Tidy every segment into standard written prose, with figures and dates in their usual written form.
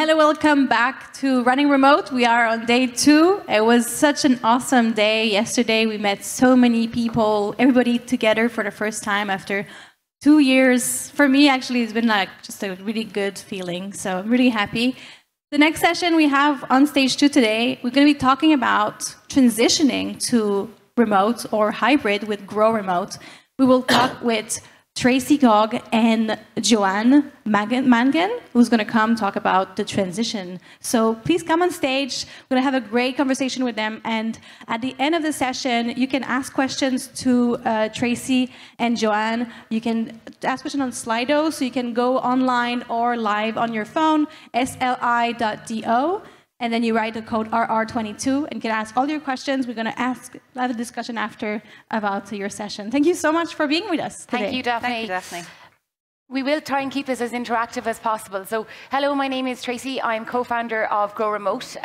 Hello, welcome back to Running Remote. We are on day 2. It was such an awesome day. Yesterday we met so many people, everybody together for the first time after 2 years. For me, actually, it's been like just a really good feeling. So I'm really happy. The next session we have on stage 2 today, we're going to be talking about transitioning to remote or hybrid with Grow Remote. We will talk with Tracy Keogh and Joanne Mangan, who's going to come talk about the transition. So please come on stage. We're going to have a great conversation with them. And at the end of the session, you can ask questions to Tracy and Joanne. You can ask questions on Slido, so you can go online or live on your phone, sli.do. And then you write the code RR22 and can ask all your questions. We're going to have a discussion after about your session. Thank you so much for being with us today. Thank you, Daphne. Thank you, Daphne. We will try and keep this as interactive as possible. So, hello, my name is Tracy. I'm co-founder of Grow Remote.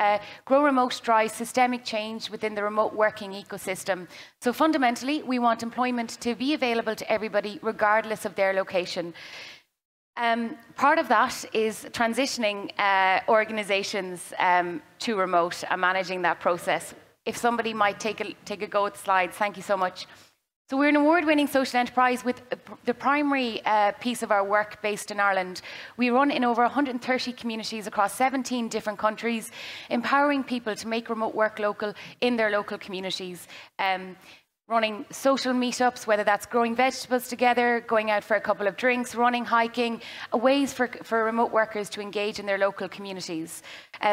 Grow Remote drives systemic change within the remote working ecosystem. So fundamentally, we want employment to be available to everybody regardless of their location. Part of that is transitioning organizations to remote and managing that process. If somebody might take a go at the slides, thank you so much. So we're an award-winning social enterprise with the primary piece of our work based in Ireland. We run in over 130 communities across 17 different countries, empowering people to make remote work local in their local communities. Running social meetups, whether that's growing vegetables together, going out for a couple of drinks, running, hiking, ways for remote workers to engage in their local communities.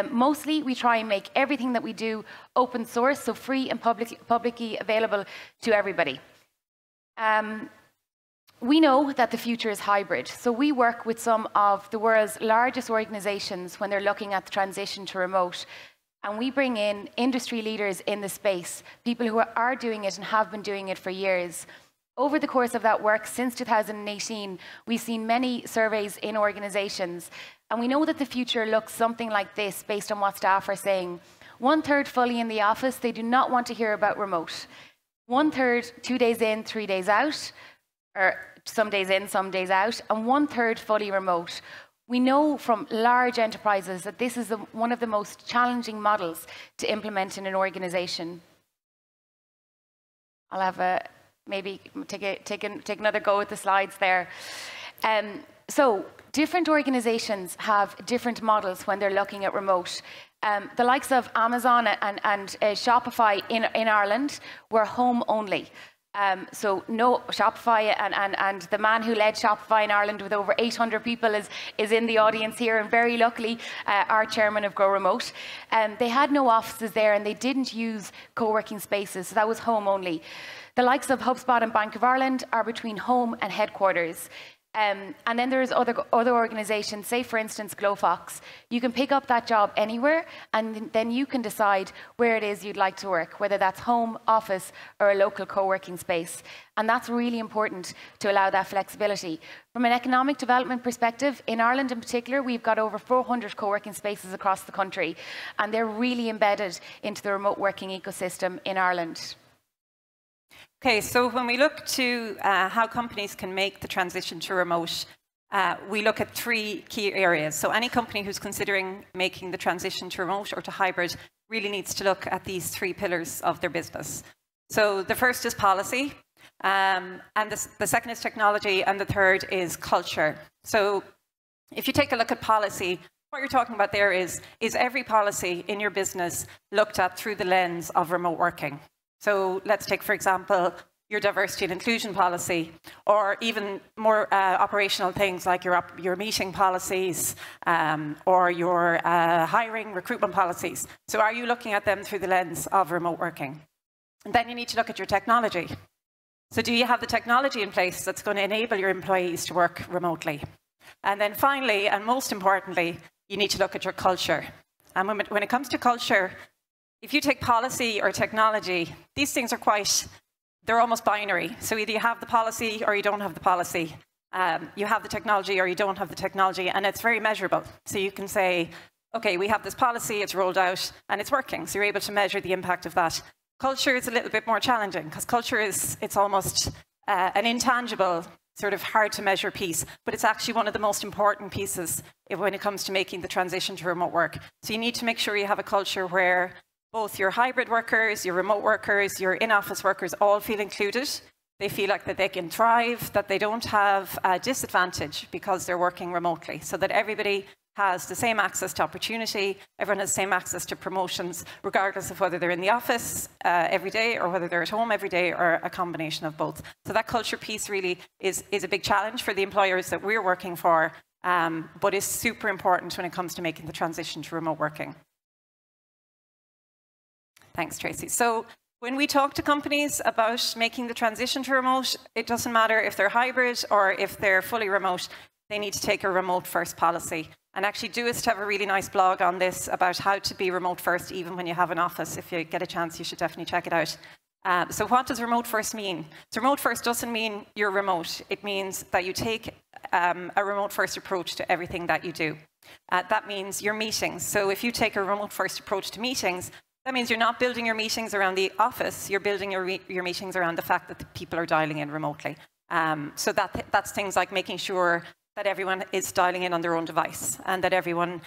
Mostly, we try and make everything that we do open source, so free and publicly available to everybody. We know that the future is hybrid, so we work with some of the world's largest organizations when they're looking at the transition to remote. And we bring in industry leaders in the space, people who are doing it and have been doing it for years. Over the course of that work, since 2018, we've seen many surveys in organizations. And we know that the future looks something like this based on what staff are saying. 1/3 fully in the office, they do not want to hear about remote. 1/3 2 days in, 3 days out, or some days in, some days out, and 1/3 fully remote. We know from large enterprises that this is one of the most challenging models to implement in an organization. I'll have maybe take another go at the slides there. So different organizations have different models when they're looking at remote. The likes of Amazon and Shopify in Ireland were home only. So no Shopify, and the man who led Shopify in Ireland with over 800 people is in the audience here, and very luckily our chairman of Grow Remote. They had no offices there and they didn't use co-working spaces, so that was home only. The likes of HubSpot and Bank of Ireland are between home and headquarters. And then there's other organizations, say for instance Glowfox. You can pick up that job anywhere and then you can decide where it is you'd like to work, whether that's home, office or a local co-working space. And that's really important to allow that flexibility. From an economic development perspective, in Ireland in particular, we've got over 400 co-working spaces across the country, and they're really embedded into the remote working ecosystem in Ireland. Okay, so when we look to how companies can make the transition to remote, we look at 3 key areas. So any company who's considering making the transition to remote or to hybrid really needs to look at these 3 pillars of their business. So the first is policy, and the second is technology, and the third is culture. So if you take a look at policy, what you're talking about there is every policy in your business looked at through the lens of remote working. So let's take, for example, your diversity and inclusion policy, or even more operational things like your meeting policies or your hiring, recruitment policies. So are you looking at them through the lens of remote working? And then you need to look at your technology. So do you have the technology in place that's going to enable your employees to work remotely? And then finally, and most importantly, you need to look at your culture. And when it comes to culture, if you take policy or technology, these things are they're almost binary. So either you have the policy or you don't have the policy. You have the technology or you don't have the technology, and it's very measurable. So you can say, okay, we have this policy, it's rolled out, and it's working. So you're able to measure the impact of that. Culture is a little bit more challenging, because culture it's almost an intangible sort of hard to measure piece, but it's actually one of the most important pieces when it comes to making the transition to remote work. So you need to make sure you have a culture where both your hybrid workers, your remote workers, your in-office workers all feel included. They feel like that they can thrive, that they don't have a disadvantage because they're working remotely, so that everybody has the same access to opportunity, everyone has the same access to promotions, regardless of whether they're in the office every day or whether they're at home every day, or a combination of both. So that culture piece really is a big challenge for the employers that we're working for, but is super important when it comes to making the transition to remote working. Thanks, Tracy. So when we talk to companies about making the transition to remote, it doesn't matter if they're hybrid or if they're fully remote, they need to take a remote first policy. And actually, Doist have a really nice blog on this about how to be remote first, even when you have an office. If you get a chance, you should definitely check it out. So what does remote first mean? So remote first doesn't mean you're remote. It means that you take a remote first approach to everything that you do. That means your meetings. So if you take a remote first approach to meetings, that means you're not building your meetings around the office, you're building your meetings around the fact that the people are dialing in remotely. So that's things like making sure that everyone is dialing in on their own device, and that everyone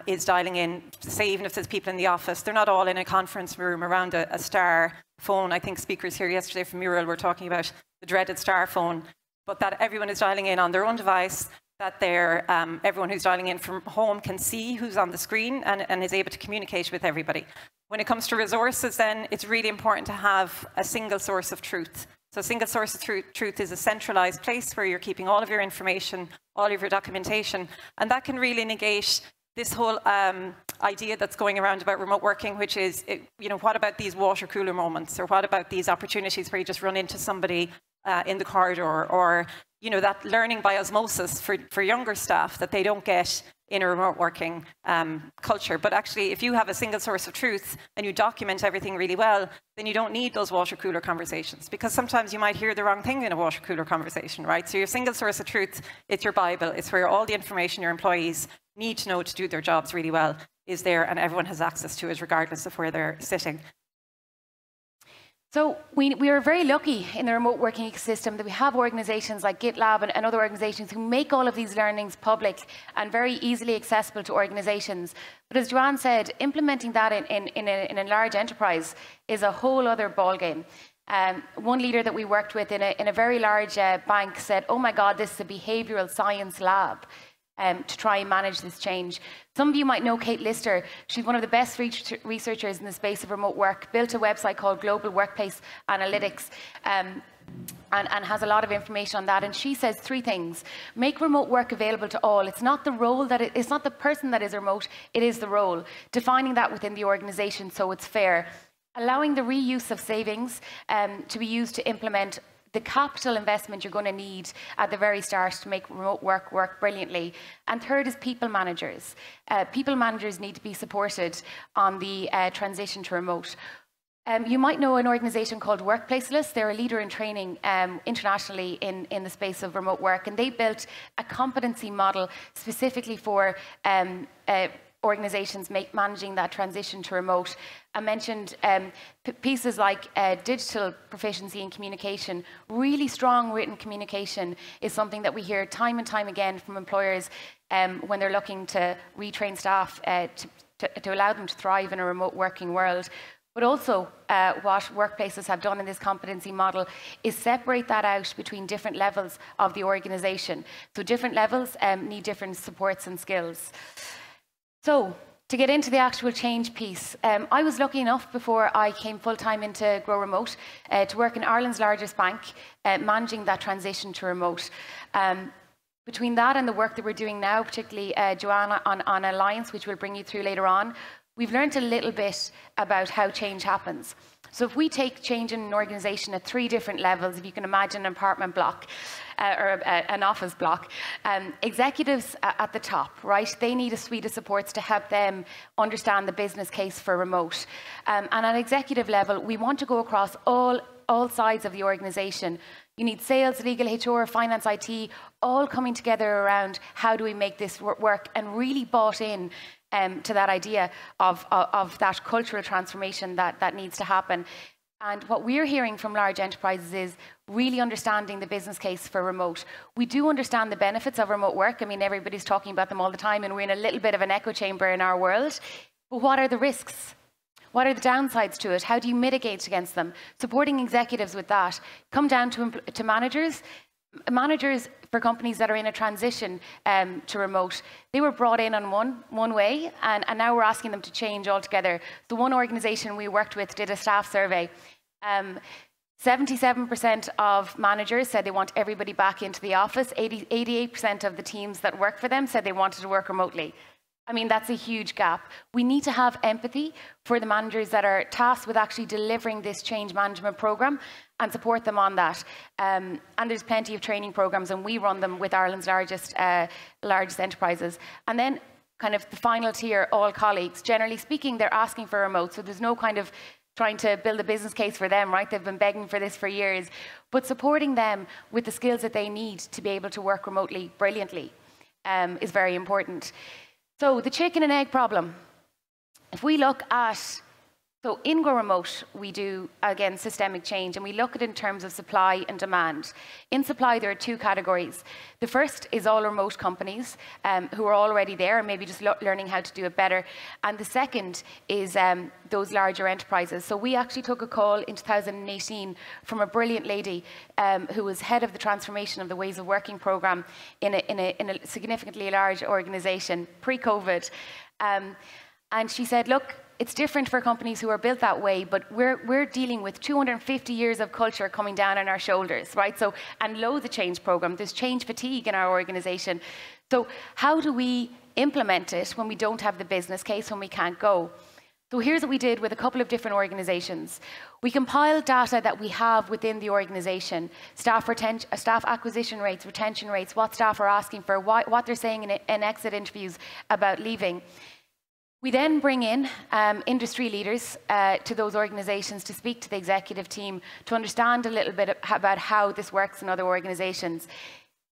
is dialing in, say even if there's people in the office, they're not all in a conference room around a star phone. I think speakers here yesterday from Mural were talking about the dreaded star phone, but that everyone is dialing in on their own device, that everyone who's dialing in from home can see who's on the screen and is able to communicate with everybody. When it comes to resources, then it's really important to have a single source of truth. So a single source of truth is a centralized place where you're keeping all of your information, all of your documentation, and that can really negate this whole idea that's going around about remote working, which is, what about these water cooler moments, or what about these opportunities where you just run into somebody in the corridor, or that learning by osmosis for younger staff that they don't get in a remote working culture. But actually, if you have a single source of truth and you document everything really well, then you don't need those water cooler conversations, because sometimes you might hear the wrong thing in a water cooler conversation, right? So your single source of truth, it's your Bible. It's where all the information your employees need to know to do their jobs really well is there, and everyone has access to it regardless of where they're sitting. So we are very lucky in the remote working ecosystem that we have organizations like GitLab and other organizations who make all of these learnings public and very easily accessible to organizations. But as Joanne said, implementing that in a large enterprise is a whole other ballgame. One leader that we worked with in a very large bank said, "Oh my God, this is a behavioral science lab." To try and manage this change. Some of you might know Kate Lister. She's one of the best researchers in the space of remote work, built a website called Global Workplace Analytics, and has a lot of information on that. And she says three things: make remote work available to all. It's not the role it's not the person that is remote, it is the role. Defining that within the organization so it's fair. Allowing the reuse of savings to be used to implement the capital investment you're going to need at the very start to make remote work work brilliantly. And third is people managers. People managers need to be supported on the transition to remote. You might know an organization called Workplaceless. They're a leader in training internationally in the space of remote work, and they built a competency model specifically for organizations managing that transition to remote. I mentioned pieces like digital proficiency in communication. Really strong written communication is something that we hear time and time again from employers when they're looking to retrain staff to allow them to thrive in a remote working world. But also what workplaces have done in this competency model is separate that out between different levels of the organization. So different levels need different supports and skills. So, to get into the actual change piece, I was lucky enough before I came full-time into Grow Remote to work in Ireland's largest bank, managing that transition to remote. Between that and the work that we're doing now, particularly Joanne on Alliance, which we'll bring you through later on, we've learned a little bit about how change happens. So if we take change in an organisation at 3 different levels, if you can imagine an apartment block or an office block, executives at the top, right? They need a suite of supports to help them understand the business case for remote. And at executive level, we want to go across all sides of the organisation. You need sales, legal, HR, finance, IT, all coming together around how do we make this work, and really bought in to that idea of that cultural transformation that needs to happen. And what we're hearing from large enterprises is really understanding the business case for remote. We do understand the benefits of remote work. I mean, everybody's talking about them all the time, and we're in a little bit of an echo chamber in our world. But what are the risks? What are the downsides to it? How do you mitigate against them? Supporting executives with that. Come down to managers. Managers for companies that are in a transition to remote, they were brought in on one way, and now we're asking them to change altogether. The one organization we worked with did a staff survey. 77% of managers said they want everybody back into the office. 88% of the teams that work for them said they wanted to work remotely. I mean, that's a huge gap. We need to have empathy for the managers that are tasked with actually delivering this change management program and support them on that. And there's plenty of training programs, and we run them with Ireland's largest enterprises. And then kind of the final tier, all colleagues. Generally speaking, they're asking for remote, so there's no kind of trying to build a business case for them, right? They've been begging for this for years. But supporting them with the skills that they need to be able to work remotely brilliantly is very important. So the chicken and egg problem. If we look at, so in Grow Remote, we do, again, systemic change, and we look at it in terms of supply and demand. In supply, there are two categories. The first is all remote companies who are already there and maybe just learning how to do it better. And the second is those larger enterprises. So we actually took a call in 2018 from a brilliant lady who was head of the transformation of the Ways of Working program in a significantly large organization pre-COVID. And she said, look, it's different for companies who are built that way, but we're dealing with 250 years of culture coming down on our shoulders, right? So, and loads of change program. There's change fatigue in our organization. So how do we implement it when we don't have the business case, when we can't go? So here's what we did with a couple of different organizations. We compiled data that we have within the organization, staff acquisition rates, retention rates, what staff are asking for, what they're saying in exit interviews about leaving. We then bring in industry leaders to those organizations to speak to the executive team to understand a little bit about how this works in other organizations.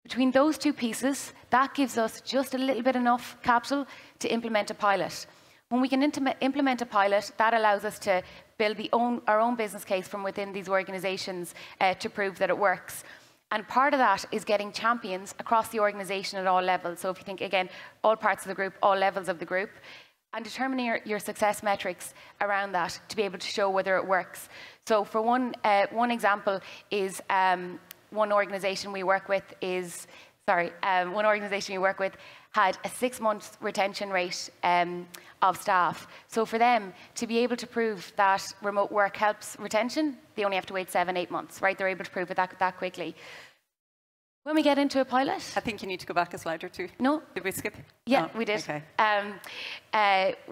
Between those two pieces, that gives us just a little bit enough capital to implement a pilot. When we can implement a pilot, that allows us to build our own business case from within these organizations to prove that it works. And part of that is getting champions across the organization at all levels. So if you think, again, all parts of the group, all levels of the group, and determining your success metrics around that to be able to show whether it works. So for one example is one organization we work with had a 6-month retention rate of staff. So for them to be able to prove that remote work helps retention, they only have to wait 7-8 months, right? They're able to prove it that quickly. When we get into a pilot... I think you need to go back a slide or two. No. Did we skip? Yeah, we did. Okay.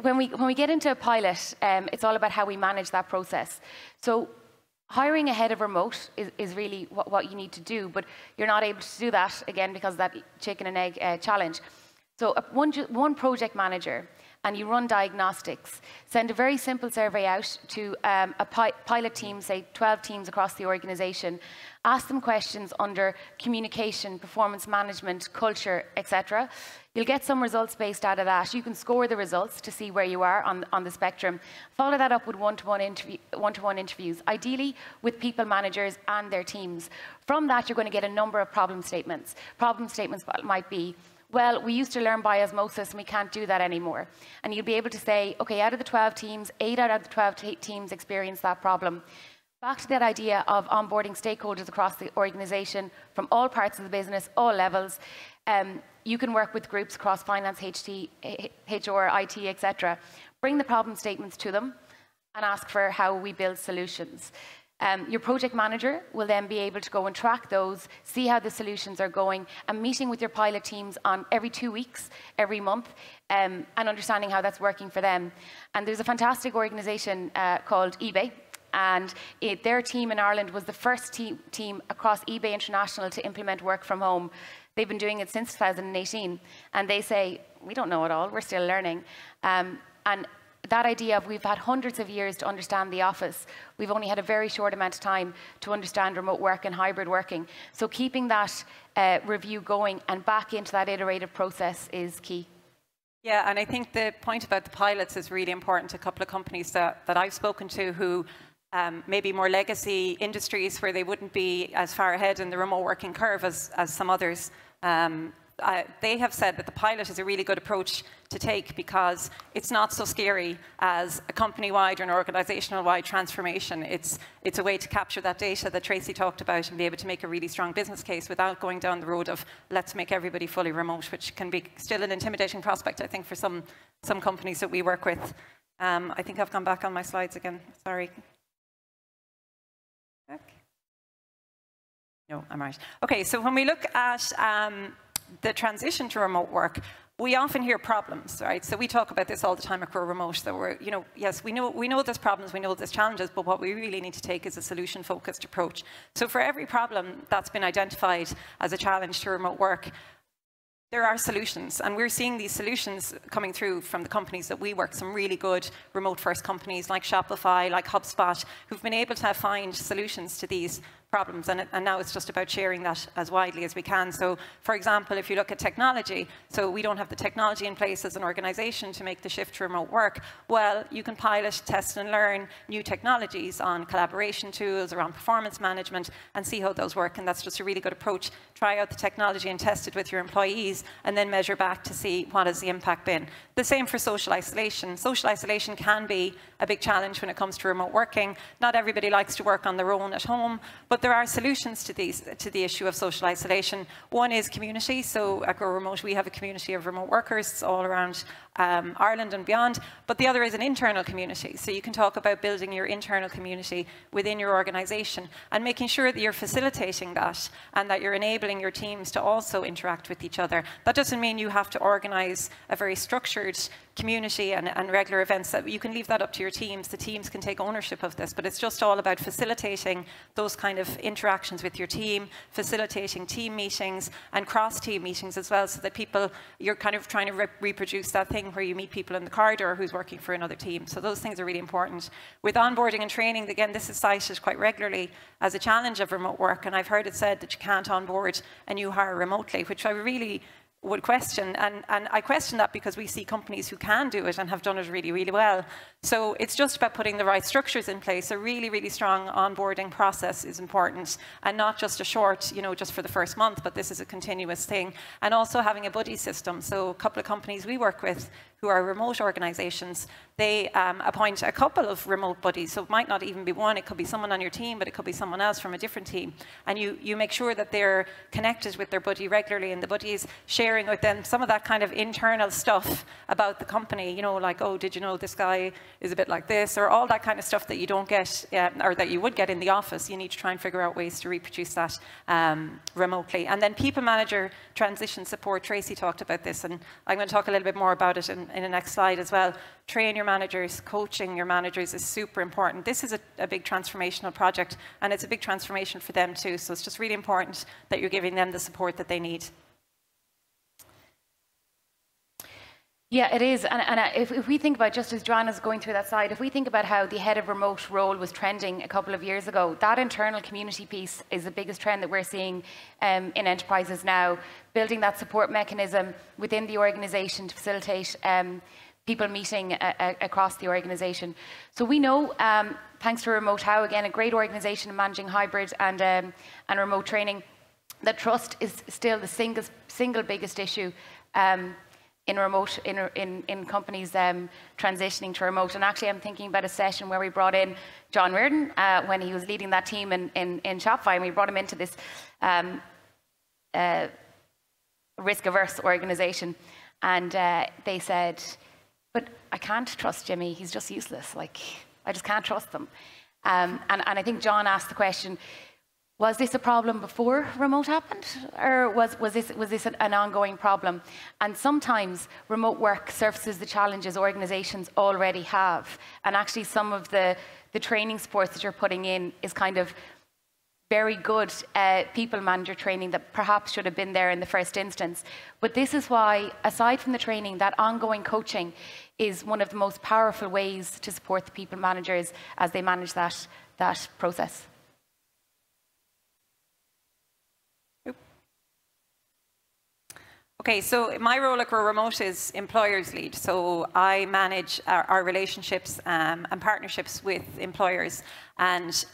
When we get into a pilot, it's all about how we manage that process. So hiring a head of remote is really what you need to do, but you're not able to do that, again, because of that chicken and egg challenge. So one project manager, and you run diagnostics, send a very simple survey out to a pilot team, say 12 teams across the organization, ask them questions under communication, performance management, culture, etc. You'll get some results based out of that. You can score the results to see where you are on the spectrum. Follow that up with one-to-one interviews, ideally with people managers and their teams. From that, you're going to get a number of problem statements. Problem statements might be, well, we used to learn by osmosis and we can't do that anymore. And you'll be able to say, okay, out of the 12 teams, 8 out of the 12 teams experience that problem. Back to that idea of onboarding stakeholders across the organization from all parts of the business, all levels. You can work with groups across finance, HR, IT, etc. Bring the problem statements to them and ask for how we build solutions. Your project manager will then be able to go and track those, see how the solutions are going, and meeting with your pilot teams on every 2 weeks, every month, and understanding how that's working for them. And there's a fantastic organization called eBay, and their team in Ireland was the first team across eBay International to implement work from home. They've been doing it since 2018, and they say, we don't know it all, we're still learning. And that idea of we've had hundreds of years to understand the office, we've only had a very short amount of time to understand remote work and hybrid working. So keeping that review going and back into that iterative process is key. Yeah, and I think the point about the pilots is really important. A couple of companies that I've spoken to who maybe more legacy industries where they wouldn't be as far ahead in the remote working curve as some others. They have said that the pilot is a really good approach to take because it's not so scary as a company-wide or an organizational-wide transformation. It's a way to capture that data that Tracy talked about and be able to make a really strong business case without going down the road of let's make everybody fully remote, which can be still an intimidating prospect, I think, for some companies that we work with. I think I've gone back on my slides again. Sorry. Okay. No, I'm right. Okay, so when we look at the transition to remote work, we often hear problems, right? So we talk about this all the time at Grow Remote, that we're, yes, we know there's problems, we know there's challenges, but what we really need to take is a solution-focused approach. So for every problem that's been identified as a challenge to remote work, there are solutions, and we're seeing these solutions coming through from the companies that we work, some really good remote-first companies like Shopify, like HubSpot, who've been able to find solutions to these problems, and now it's just about sharing that as widely as we can. So, for example, if you look at technology, so we don't have the technology in place as an organization to make the shift to remote work. Well, you can pilot, test and learn new technologies on collaboration tools or on performance management and see how those work, and that's just a really good approach. Try out the technology and test it with your employees and then measure back to see what has the impact been. The same for social isolation. Social isolation can be a big challenge when it comes to remote working. Not everybody likes to work on their own at home, but there are solutions to the issue of social isolation. One is community. So at Grow Remote, we have a community of remote workers all around Ireland and beyond. But the other is an internal community. So you can talk about building your internal community within your organization and making sure that you're facilitating that and that you're enabling your teams to also interact with each other. That doesn't mean you have to organize a very structured community and regular events. That you can leave that up to your teams. The teams can take ownership of this, but it's just all about facilitating those kind of interactions with your team, facilitating team meetings and cross-team meetings as well, so that people, you're kind of trying to reproduce that thing where you meet people in the corridor who's working for another team. So those things are really important. With onboarding and training, again, this is cited quite regularly as a challenge of remote work, and I've heard it said that you can't onboard a new hire remotely, which I really would question, and I question that because we see companies who can do it and have done it really, really well. So it's just about putting the right structures in place. A really, really strong onboarding process is important, and not just a short, just for the first month, but this is a continuous thing. And also having a buddy system. So a couple of companies we work with who are remote organizations, they appoint a couple of remote buddies. So it might not even be one, it could be someone on your team, but it could be someone else from a different team. And you make sure that they're connected with their buddy regularly, and the buddy is sharing with them some of that kind of internal stuff about the company, like, oh, did you know this guy is a bit like this, or all that kind of stuff that you don't get, or that you would get in the office. You need to try and figure out ways to reproduce that remotely. And then people manager transition support. Tracy talked about this, and I'm going to talk a little bit more about it in the next slide as well. Train your managers, coaching your managers is super important. This is a big transformational project, and it's a big transformation for them too. So it's just really important that you're giving them the support that they need. Yeah, it is. And if we think about, just as Joanna's going through that slide, if we think about how the head of remote role was trending a couple of years ago, that internal community piece is the biggest trend that we're seeing in enterprises now, building that support mechanism within the organization to facilitate people meeting across the organization. So we know, thanks to Remote How, again, a great organization in managing hybrid and remote training, that trust is still the single biggest issue in remote, in companies transitioning to remote. And actually, I'm thinking about a session where we brought in John Reardon when he was leading that team in Shopify, and we brought him into this risk-averse organization. And they said, but I can't trust Jimmy, he's just useless. Like, I just can't trust them. And I think John asked the question, was this a problem before remote happened, or was this an ongoing problem? And sometimes remote work surfaces the challenges organizations already have. And actually some of the training supports that you're putting in is kind of very good people manager training that perhaps should have been there in the first instance. But this is why, aside from the training, that ongoing coaching is one of the most powerful ways to support the people managers as they manage that process. Okay, so my role at Grow Remote is employers lead. So I manage our relationships and partnerships with employers. And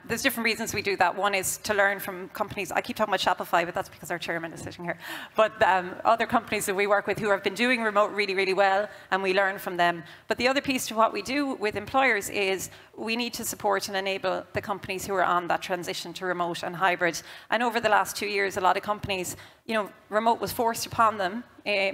there's different reasons we do that. One is to learn from companies. I keep talking about Shopify, but that's because our chairman is sitting here. But other companies that we work with who have been doing remote really, really well, and we learn from them. But the other piece to what we do with employers is we need to support and enable the companies who are on that transition to remote and hybrid. And over the last 2 years, a lot of companies, remote was forced upon them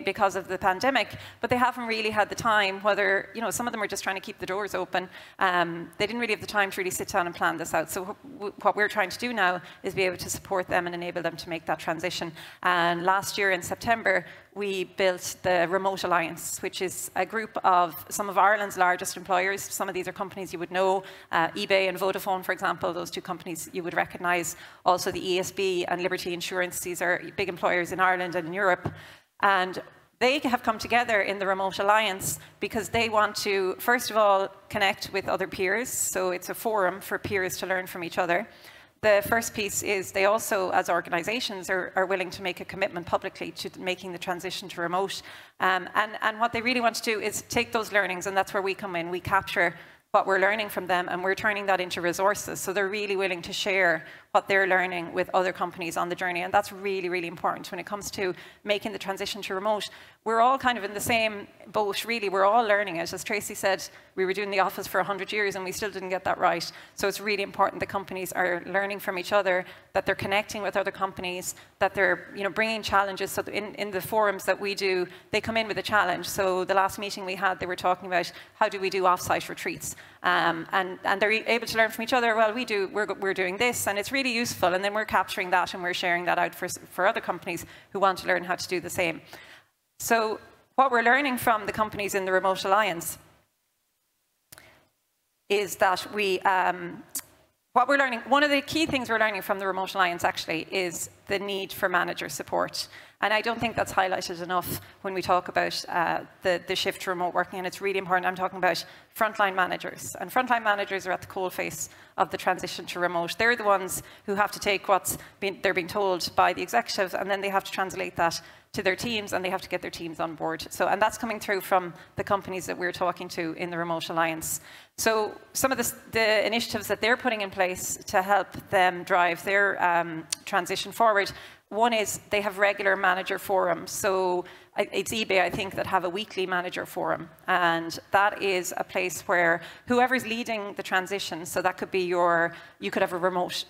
because of the pandemic, but they haven't really had the time, whether, some of them are just trying to keep the doors open. They didn't really have the time to really sit down and plan this out. So what we're trying to do now is be able to support them and enable them to make that transition. And last year in September, we built the Remote Alliance, which is a group of some of Ireland's largest employers. Some of these are companies you would know, eBay and Vodafone, for example, those two companies you would recognize. Also the ESB and Liberty Insurance, these are big employers in Ireland and in Europe. And they have come together in the Remote Alliance because they want to, first of all, connect with other peers. So it's a forum for peers to learn from each other. The first piece is they also, as organizations, are willing to make a commitment publicly to making the transition to remote. And what they really want to do is take those learnings, and that's where we come in. We capture what we're learning from them, and we're turning that into resources. So they're really willing to share what they're learning with other companies on the journey. And that's really, really important when it comes to making the transition to remote. We're all kind of in the same boat, really. We're all learning it. As Tracy said, we were doing the office for 100 years and we still didn't get that right. So it's really important that companies are learning from each other, that they're connecting with other companies, that they're bringing challenges. So in the forums that we do, they come in with a challenge. So the last meeting we had, they were talking about how do we do offsite retreats. And they're able to learn from each other. Well, we're doing this, and it's really useful, and then we're capturing that and we're sharing that out for other companies who want to learn how to do the same. So what we're learning from the companies in the Remote Alliance is that what we're learning, one of the key things we're learning from the Remote Alliance actually is the need for manager support. And I don't think that's highlighted enough when we talk about the shift to remote working, and it's really important. I'm talking about frontline managers. And frontline managers are at the coalface of the transition to remote. They're the ones who have to take they're being told by the executives, and then they have to translate that to their teams, and they have to get their teams on board. And that's coming through from the companies that we're talking to in the Remote Alliance. So some of the initiatives that they're putting in place to help them drive their transition forward, one is they have regular manager forums. So it's eBay, I think, that have a weekly manager forum. And that is a place where whoever's leading the transition, so that could be you could have a remote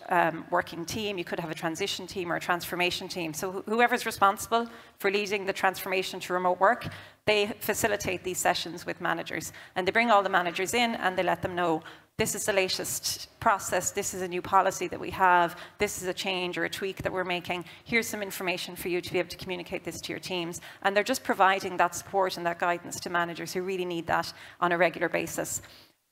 working team, you could have a transition team or a transformation team. So whoever's responsible for leading the transformation to remote work, they facilitate these sessions with managers. And they bring all the managers in and they let them know, this is the latest process, this is a new policy that we have, this is a change or a tweak that we're making, here's some information for you to be able to communicate this to your teams. And they're just providing that support and that guidance to managers who really need that on a regular basis.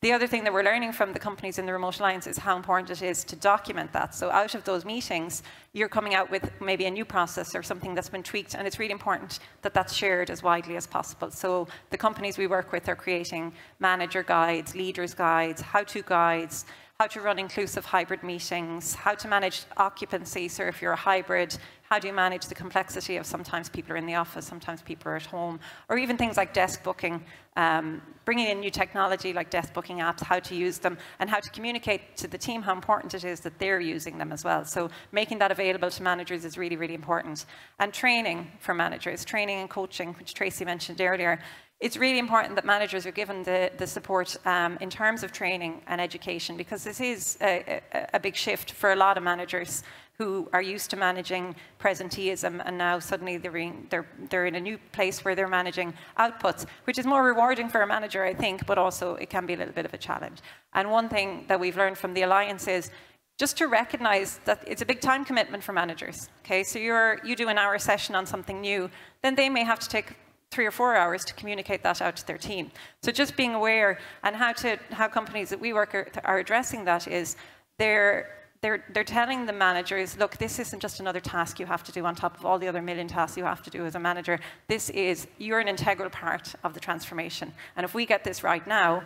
The other thing that we're learning from the companies in the Remote Alliance is how important it is to document that. So out of those meetings, you're coming out with maybe a new process or something that's been tweaked, and it's really important that that's shared as widely as possible. So the companies we work with are creating manager guides, leaders guides, how-to guides, how to run inclusive hybrid meetings, how to manage occupancy. So if you're a hybrid, how do you manage the complexity of sometimes people are in the office, sometimes people are at home, or even things like desk booking, bringing in new technology like desk booking apps, how to use them, and how to communicate to the team how important it is that they're using them as well. So making that available to managers is really, really important. And training for managers, training and coaching, which Tracy mentioned earlier. It's really important that managers are given the support in terms of training and education, because this is a big shift for a lot of managers who are used to managing presenteeism, and now suddenly they're in a new place where they're managing outputs, which is more rewarding for a manager, I think, but also it can be a little bit of a challenge. And one thing that we've learned from the Alliance is just to recognize that it's a big time commitment for managers. Okay, so you do an hour session on something new, then they may have to take 3 or 4 hours to communicate that out to their team. So just being aware, and how companies that we work are addressing that is they're telling the managers, look, this isn't just another task you have to do on top of all the other million tasks you have to do as a manager. You're an integral part of the transformation. And if we get this right now,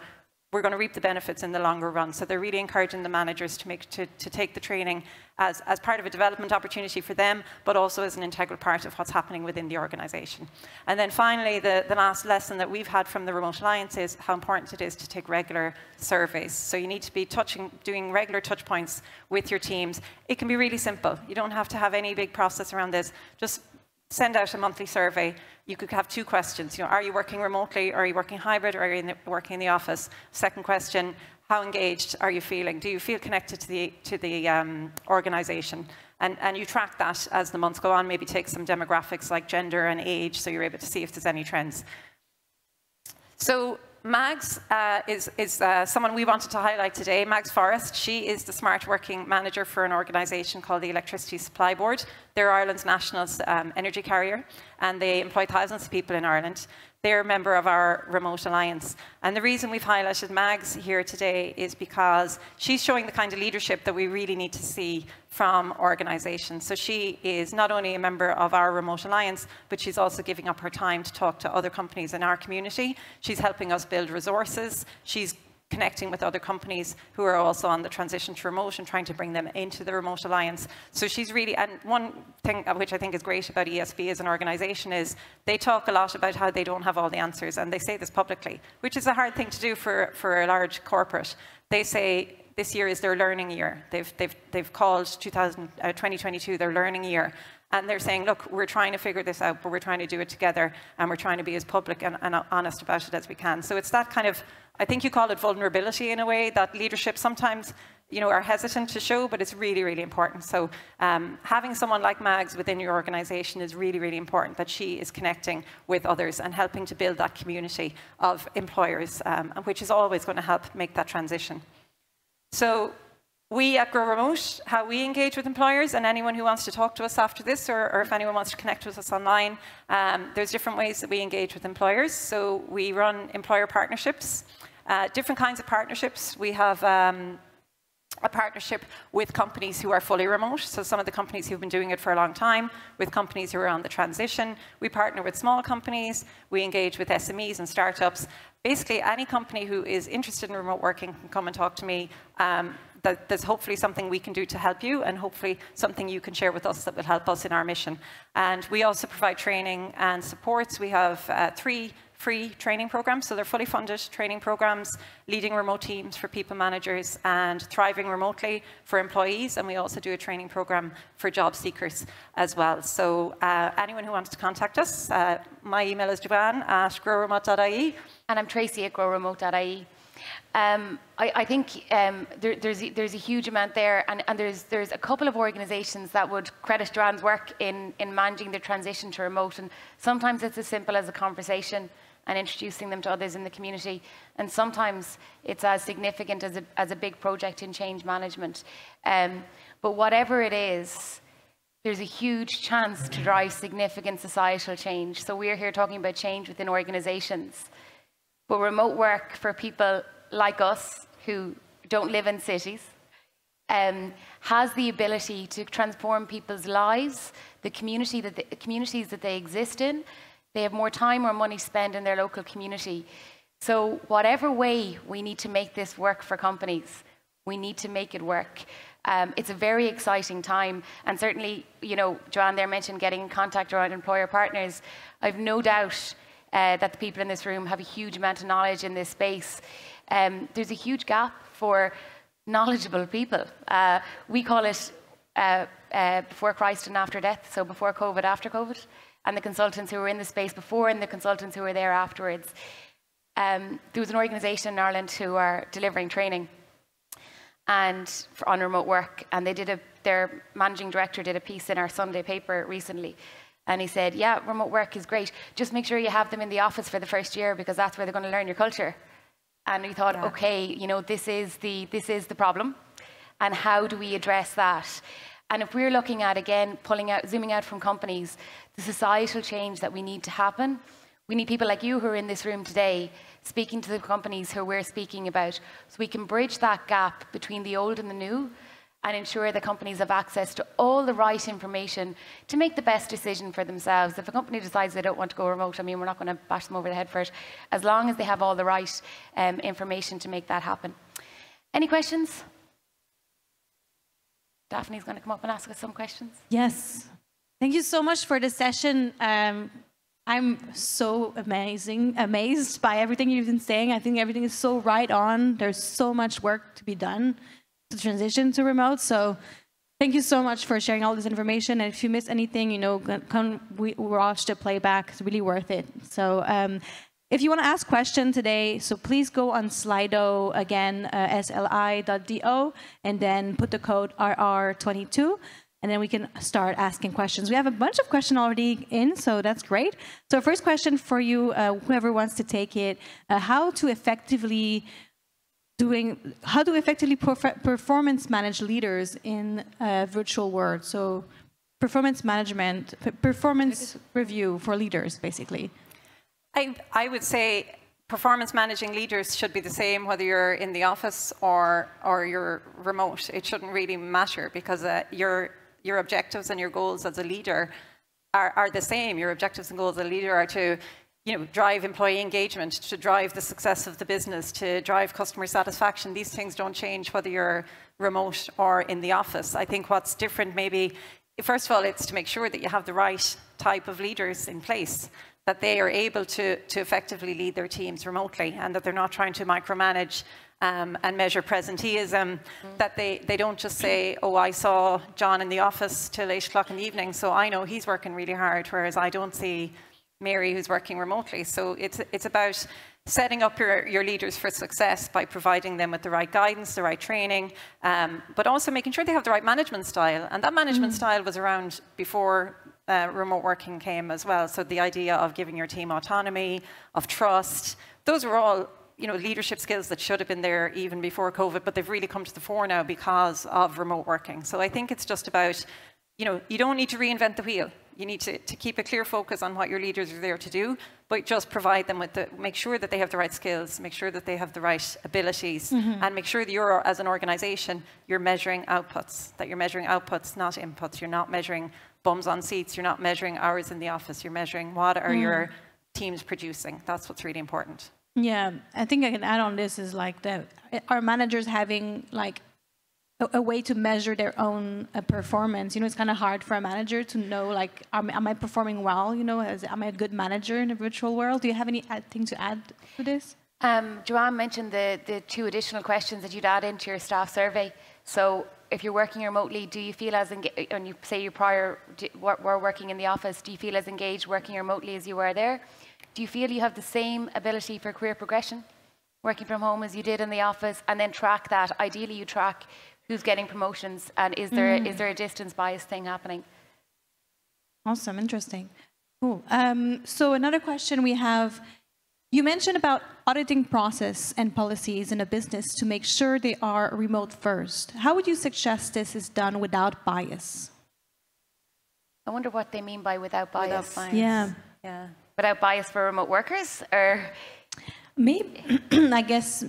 we're going to reap the benefits in the longer run. So they're really encouraging the managers to take the training as part of a development opportunity for them, but also as an integral part of what's happening within the organisation. And then finally, the last lesson that we've had from the Remote Alliance is how important it is to take regular surveys. So you need to be doing regular touch points with your teams. It can be really simple. You don't have to have any big process around this. Just send out a monthly survey. You could have 2 questions. Are you working remotely, or are you working hybrid, or are you working in the office? Second question, how engaged are you feeling? Do you feel connected to the organisation? And you track that as the months go on, maybe take some demographics like gender and age, so you're able to see if there's any trends. So Mags is someone we wanted to highlight today. Mags Forrest, she is the smart working manager for an organisation called the Electricity Supply Board. They're Ireland's national energy carrier, and they employ thousands of people in Ireland. They're a member of our Remote Alliance. And the reason we've highlighted Mags here today is because she's showing the kind of leadership that we really need to see from organisations. So she is not only a member of our Remote Alliance, but she's also giving up her time to talk to other companies in our community. She's helping us build resources. She's connecting with other companies who are also on the transition to remote and trying to bring them into the Remote Alliance. So she's really, and one thing which I think is great about ESB as an organisation is they talk a lot about how they don't have all the answers, and they say this publicly, which is a hard thing to do for a large corporate. They say this year is their learning year. They've called 2022 their learning year. And they're saying, look, we're trying to figure this out, but we're trying to do it together, and we're trying to be as public and honest about it as we can. So it's that kind of, I think you call it vulnerability in a way, that leadership sometimes, are hesitant to show, but it's really, really important. So having someone like Mags within your organisation is really, really important, that she is connecting with others and helping to build that community of employers, which is always going to help make that transition. So we at Grow Remote, how we engage with employers, and anyone who wants to talk to us after this, or if anyone wants to connect with us online, there's different ways that we engage with employers. So we run employer partnerships, different kinds of partnerships. We have a partnership with companies who are fully remote. So some of the companies who've been doing it for a long time, with companies who are on the transition. We partner with small companies. We engage with SMEs and startups. Basically, any company who is interested in remote working can come and talk to me. There's hopefully something we can do to help you, and hopefully something you can share with us that will help us in our mission. And we also provide training and supports. We have 3 free training programs, so they're fully funded training programs, leading remote teams for people managers, and thriving remotely for employees. And we also do a training program for job seekers as well. So anyone who wants to contact us, my email is joanne@growremote.ie. And I'm Tracy at growremote.ie. I think there's a huge amount there, and there's a couple of organisations that would credit Joanne's work in managing the transition to remote, and sometimes it's as simple as a conversation and introducing them to others in the community, and sometimes it's as significant as a big project in change management. But whatever it is, there's a huge chance to drive significant societal change. So we're here talking about change within organisations. But remote work for people like us who don't live in cities has the ability to transform people's lives, the communities that they exist in. They have more time or money spent in their local community. So whatever way we need to make this work for companies, we need to make it work. It's a very exciting time, and certainly, Joanne there mentioned getting in contact around employer partners. I've no doubt that the people in this room have a huge amount of knowledge in this space. There's a huge gap for knowledgeable people. We call it before Christ and after death, so before COVID, after COVID, and the consultants who were in the space before and the consultants who were there afterwards. There was an organisation in Ireland who are delivering training and on remote work, and their managing director did a piece in our Sunday paper recently. And he said, yeah, remote work is great. Just make sure you have them in the office for the first year, because that's where they're going to learn your culture. And we thought, okay, this is the problem. And how do we address that? And if we're looking at, again, zooming out from companies, the societal change that we need to happen, we need people like you who are in this room today speaking to the companies who we're speaking about, so we can bridge that gap between the old and the new, and ensure that companies have access to all the right information to make the best decision for themselves. If a company decides they don't want to go remote, I mean, we're not going to bash them over the head for it, as long as they have all the right information to make that happen. Any questions? Daphne's going to come up and ask us some questions. Yes. Thank you so much for the session. I'm so amazed by everything you've been saying. I think everything is so right on. There's so much work to be done to transition to remote. So thank you so much for sharing all this information. And if you miss anything, you know, come watch the playback. It's really worth it. So if you want to ask questions today, so please go on Slido again, sli.do, and then put the code RR22. And then we can start asking questions. We have a bunch of questions already in, so that's great. So first question for you, whoever wants to take it, how to effectively performance manage leaders in a virtual world? So performance management, performance review for leaders, basically. I would say performance managing leaders should be the same whether you're in the office or you're remote. It shouldn't really matter, because your objectives and your goals as a leader are the same. Your objectives and goals as a leader are to, you know, drive employee engagement, to drive the success of the business, to drive customer satisfaction. These things don't change whether you're remote or in the office. I think what's different maybe, first of all, it's to make sure that you have the right type of leaders in place, that they are able to effectively lead their teams remotely, and that they're not trying to micromanage and measure presenteeism, that they don't just say, oh, I saw John in the office till 8 o'clock in the evening, so I know he's working really hard, whereas I don't see Mary who's working remotely. So it's about setting up your leaders for success by providing them with the right guidance, the right training, but also making sure they have the right management style. And that management style was around before remote working came as well. So the idea of giving your team autonomy, of trust, those are all, you know, leadership skills that should have been there even before COVID, but they've really come to the fore now because of remote working. So I think it's just about, you know, you don't need to reinvent the wheel. You need to keep a clear focus on what your leaders are there to do, but just provide them with make sure that they have the right skills, make sure that they have the right abilities, and make sure that you're, as an organization, you're measuring outputs, not inputs. You're not measuring bums on seats. You're not measuring hours in the office. You're measuring what are your teams producing. That's what's really important. Yeah, I think I can add on this is like our managers having like a way to measure their own performance. You know, it's kind of hard for a manager to know, like, am I performing well? You know, am I a good manager in a virtual world? Do you have anything to add to this? Joanne mentioned the 2 additional questions that you'd add into your staff survey. So if you're working remotely, do you feel as engaged, and you say you were working in the office, do you feel as engaged working remotely as you were there? Do you feel you have the same ability for career progression working from home as you did in the office? And then track that. Ideally, you track who's getting promotions, and is there a distance bias thing happening? Awesome, interesting. Cool. So another question we have, you mentioned about auditing process and policies in a business to make sure they are remote first. How would you suggest this is done without bias? I wonder what they mean by without bias. Without bias. Yeah. Without bias for remote workers, or maybe I guess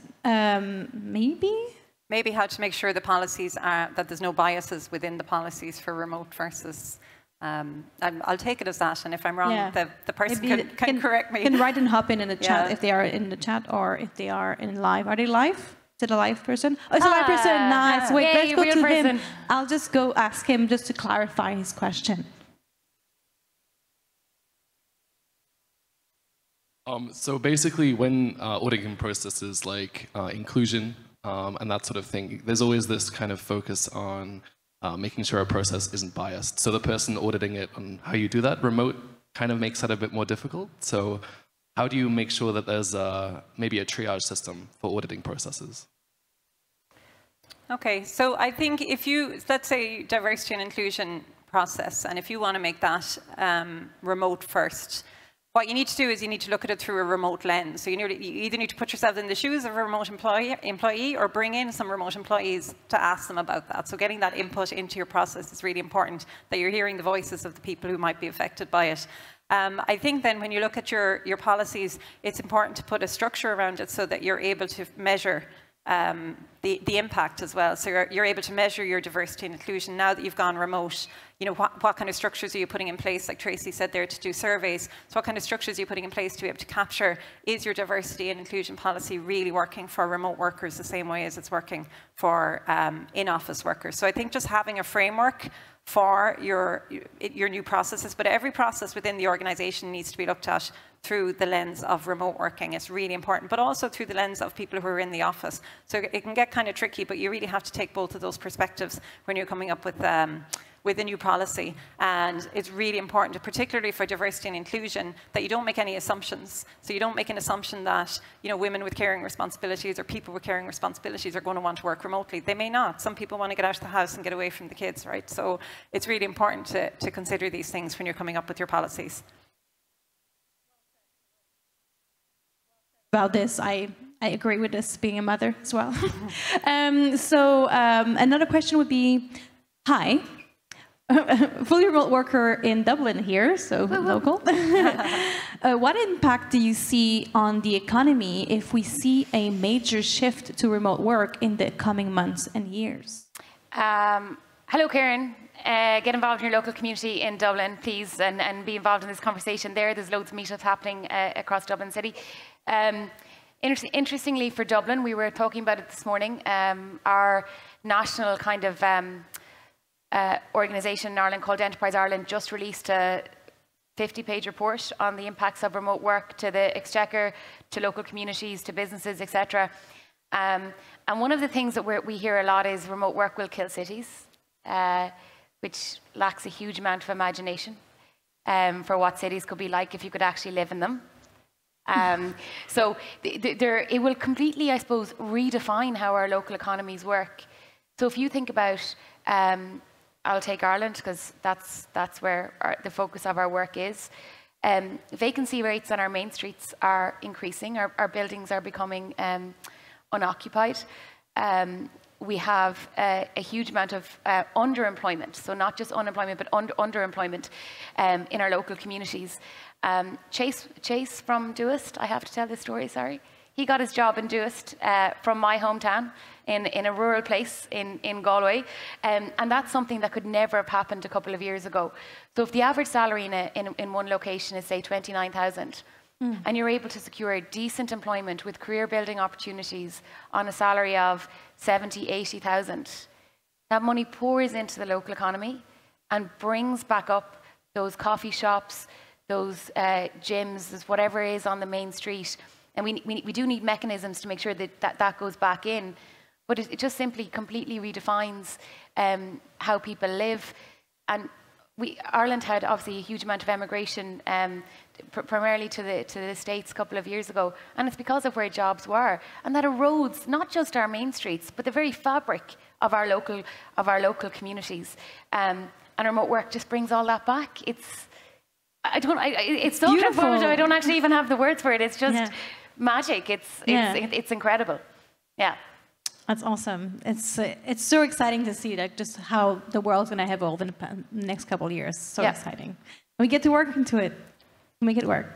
maybe how to make sure the policies are that there's no biases within the policies for remote versus. I'll take it as that, and if I'm wrong, the person can correct me. Can write and hop in the chat if they are in the chat, or if they are in live. Are they live? Is it a live person? Oh, it's a live person. Nice. Wait, let's go to him. I'll just go ask him just to clarify his question. So basically, when auditing processes like inclusion and that sort of thing, there's always this kind of focus on making sure a process isn't biased. So the person auditing it, on how you do that remote, kind of makes that a bit more difficult. So how do you make sure that there's maybe a triage system for auditing processes? Okay, so I think if you, let's say diversity and inclusion process, and if you want to make that remote first, what you need to do is you need to look at it through a remote lens. So you either need to put yourself in the shoes of a remote employee or bring in some remote employees to ask them about that. So getting that input into your process is really important, that you're hearing the voices of the people who might be affected by it. I think then when you look at your policies, it's important to put a structure around it so that you're able to measure the impact as well. So you're able to measure your diversity and inclusion now that you've gone remote. You know, what kind of structures are you putting in place, like Tracy said there, to do surveys? So what kind of structures are you putting in place to be able to capture, is your diversity and inclusion policy really working for remote workers the same way as it's working for in-office workers? So I think just having a framework for your new processes, but every process within the organization needs to be looked at through the lens of remote working. It's really important, but also through the lens of people who are in the office. So it can get kind of tricky, but you really have to take both of those perspectives when you're coming up with a new policy. And it's really important, particularly for diversity and inclusion, that you don't make any assumptions. So you don't make an assumption that, you know, women with caring responsibilities or people with caring responsibilities are going to want to work remotely. They may not. Some people want to get out of the house and get away from the kids, right? So it's really important to consider these things when you're coming up with your policies. About this, I agree with this, being a mother as well. Another question would be, hi, fully remote worker in Dublin here, so local. What impact do you see on the economy if we see a major shift to remote work in the coming months and years? Hello, Karen. Get involved in your local community in Dublin, please, and be involved in this conversation there. There's loads of meetups happening across Dublin City. Interestingly, for Dublin, we were talking about it this morning, our national kind of organisation in Ireland called Enterprise Ireland just released a 50-page report on the impacts of remote work to the exchequer, to local communities, to businesses, etc. And one of the things that we hear a lot is remote work will kill cities, which lacks a huge amount of imagination for what cities could be like if you could actually live in them. So it will completely, I suppose, redefine how our local economies work. So if you think about, I'll take Ireland because that's where the focus of our work is. Vacancy rates on our main streets are increasing. Our buildings are becoming unoccupied. We have a huge amount of underemployment, so not just unemployment, but underemployment in our local communities. Chase from Duist, I have to tell this story, sorry. He got his job in Duist from my hometown in a rural place in Galway. And that's something that could never have happened a couple of years ago. So if the average salary in one location is, say, 29,000, and you're able to secure decent employment with career building opportunities on a salary of 70, 80,000, that money pours into the local economy and brings back up those coffee shops, those gyms, whatever is on the main street. And we do need mechanisms to make sure that goes back in. But it just simply completely redefines how people live. And Ireland had obviously a huge amount of emigration, primarily to the States a couple of years ago, and it's because of where jobs were, and that erodes not just our main streets, but the very fabric of our local communities. And remote work just brings all that back. It's so transformative. I don't actually even have the words for it. It's just magic. It's incredible. Yeah. That's awesome. It's so exciting to see that just how the world's going to evolve in the next couple of years. So exciting. And we get to work into it, make it work.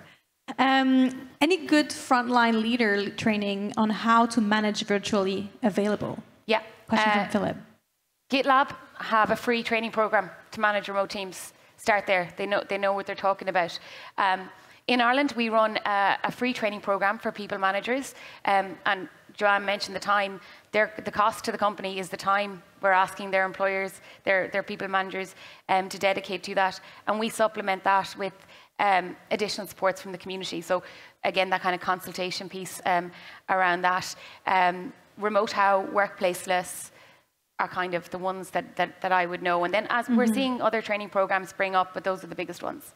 Any good frontline leader training on how to manage virtually available? Yeah. Question from Philip. GitLab have a free training program to manage remote teams. Start there. They know what they're talking about. In Ireland, we run a free training program for people managers, and Joanne mentioned the time. The cost to the company is the time we're asking their employers, their people managers, to dedicate to that, and we supplement that with additional supports from the community. So again, that kind of consultation piece around that. Remote How, Workplaceless are kind of the ones that I would know. And then as we're seeing other training programs spring up, but those are the biggest ones.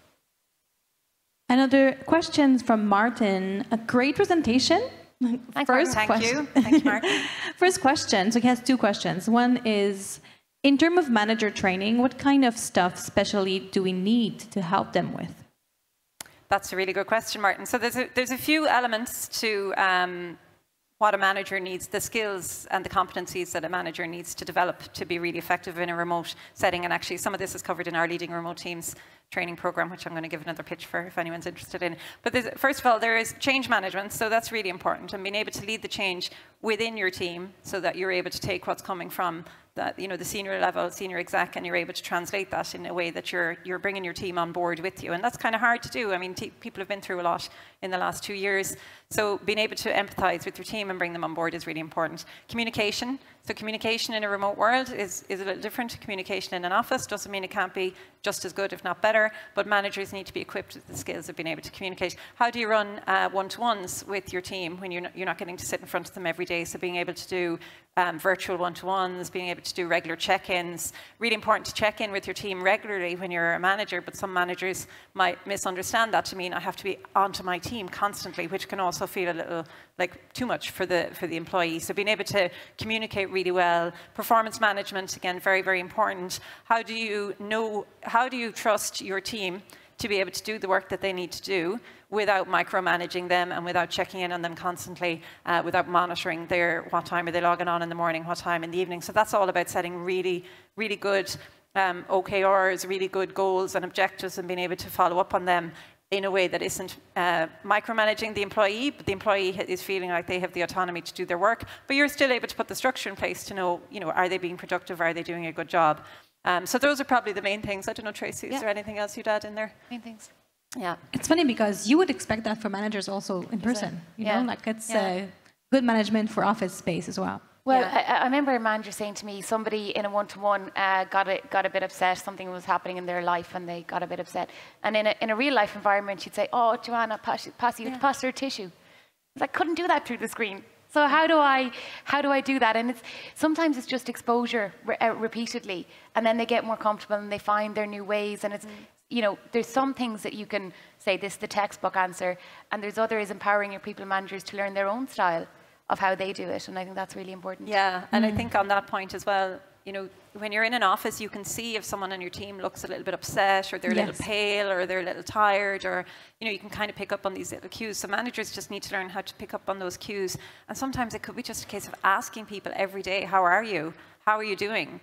Another question from Martin. A great presentation. Thanks, Thank you, Martin. First question. So he has two questions. One is, in terms of manager training, what kind of stuff specially do we need to help them with? That's a really good question, Martin. So there's a few elements to what a manager needs, the skills and the competencies that a manager needs to develop to be really effective in a remote setting. And actually, some of this is covered in our Leading Remote Teams training program, which I'm going to give another pitch for if anyone's interested in. But first of all, there is change management, so that's really important, and being able to lead the change within your team so that you're able to take what's coming from that, the senior level, senior exec, and you're able to translate that in a way that you're bringing your team on board with you. And that's kind of hard to do. I mean, people have been through a lot in the last 2 years. So being able to empathize with your team and bring them on board is really important. Communication. So communication in a remote world is a little different. Communication in an office doesn't mean it can't be just as good, if not better, but managers need to be equipped with the skills of being able to communicate. How do you run one-to-ones with your team when you're not getting to sit in front of them every day? So being able to do virtual one-to-ones, being able to do regular check-ins. Really important to check in with your team regularly when you're a manager, but some managers might misunderstand that to mean I have to be onto my team constantly, which can also feel a little like too much for the employee. So being able to communicate really well. Performance management, again, very, very important. How do you trust your team to be able to do the work that they need to do without micromanaging them and without checking in on them constantly, without monitoring what time are they logging on in the morning, what time in the evening. So that's all about setting really, really good OKRs, really good goals and objectives, and being able to follow up on them in a way that isn't micromanaging the employee, but the employee is feeling like they have the autonomy to do their work, but you're still able to put the structure in place to know, are they being productive, are they doing a good job? So those are probably the main things. I don't know, Tracy, is there anything else you'd add in there? Main things. Yeah. It's funny because you would expect that for managers also in person, you know, like it's good management for office space as well. Well, I remember a manager saying to me, somebody in a one-to-one got a bit upset, something was happening in their life and they got a bit upset. And in a real life environment, she'd say, oh, Joanna, pass her a tissue. I couldn't do that through the screen. So how do I do that? And sometimes it's just exposure repeatedly, and then they get more comfortable and they find their new ways. And it's, there's some things that you can say, this is the textbook answer, and there's others empowering your people managers to learn their own style of how they do it. And I think that's really important. Yeah, and I think on that point as well, when you're in an office, you can see if someone on your team looks a little bit upset, or they're a little pale, or they're a little tired, or, you can kind of pick up on these little cues. So managers just need to learn how to pick up on those cues. And sometimes it could be just a case of asking people every day, how are you? How are you doing?